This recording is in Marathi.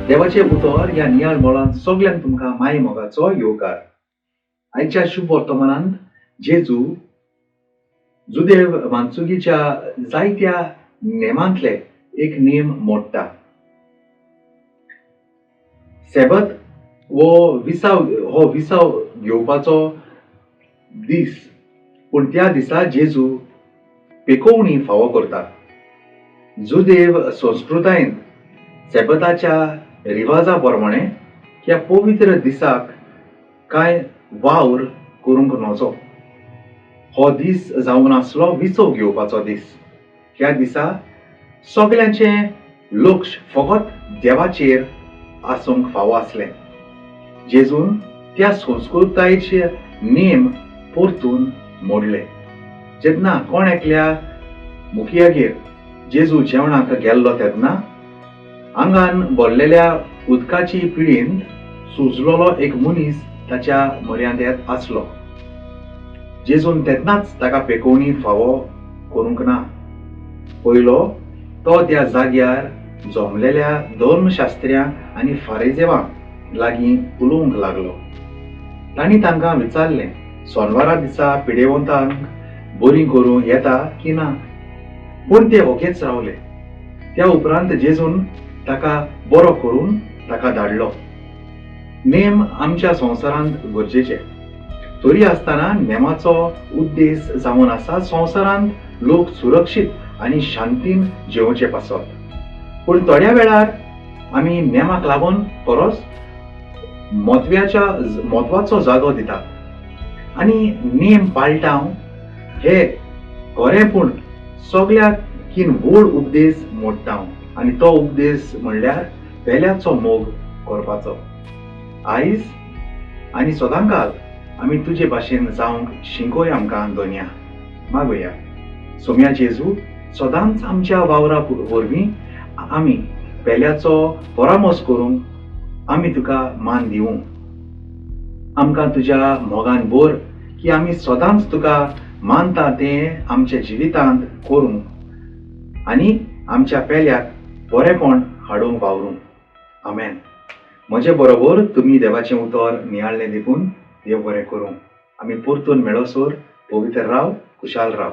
देवाचे उतर ह्या नियाळ मोलान सगळ्यांक तुमकां माय मोगाचो येवकार. आयच्या शुभ वर्तमानांत जेजू जुदेव मानसुगीच्या जायत्या नेमांतले एक नेम मोडटा. सेबत हो विसाव घेवपाचो दीस, पूण त्या दिसा जेजू पेकोवणी फावो करता. जुदेव संस्कृतायेंत सेबताच्या रिवाजा प्रमाणे ह्या पवित्र दिसाक कांय वावर करूंक नजो. हो दीस जावन आसलो विसव घेवपाचो दीस. ह्या दिसा सगळ्यांचे लक्ष फकत देवाचेर आसूंक फावो आसलें. जेजून त्या संस्कृतायेचे नेम परतून मोडले. जेन्ना कोण एकल्या मुखियागेर जेजू जेवणाक गेल्लो तेन्ना आंगान भरलेल्या उदकाची पिळींत सुजलोलो एक मनीस ताच्या मर्यादेंत आसलो. जेजून तेन्नाच ताका पेकोवणी फावो करूंक ना. पयलो तो त्या जाग्यार जमलेल्या धर्मशास्त्र्यांक आनी फारिजेवांक लागीं उलोवंक लागलो. तांणी तांकां विचारलें, सोनवारा दिसा पिडेवंतांक बरी करूं येता की ना? पूण ते ओगेच रावले. त्या उपरांत जेजून ताका बरो करून ताका धाडलो. नेम आमच्या संवसारांत गरजेचे. तरी आसतना नेमाचो उद्देश जावन आसा संवसारांत लोक सुरक्षीत आनी शांतीन जेवचे पासत. पूण थोड्या वेळार आमी नेमाक लागून परस म्हत्वाचो जागो दितात आनी नेम पाळटाव हे खरें, पूण सगळ्याकीन व्हड उपदेश मोडटाव. आनी तो उपदेश म्हणल्यार पेल्याचो मोग करपाचो. आयज आनी सदांकाल आमी तुजे भाशेन जावंक शिंकोय आमकां दोनया. मागुया. सोम्या जेजू, सदांच आमच्या वावरा वरवीं आमी पेल्याचो परामोस करूंक आमी तुका मान दिवूं. आमकां तुज्या मोगान भर की आमी सदांच तुका मानता तें आमच्या जिवितांत करूंक आनी आमच्या पेल्याक बरेपण हाडूंक वावरूंक. आमेन. म्हजे बरोबर तुमी देवाचें उतर नियाळें देखून देव बरें करूं. आमी परतून मेळोसोर पवित्र राव, खुशाल राव.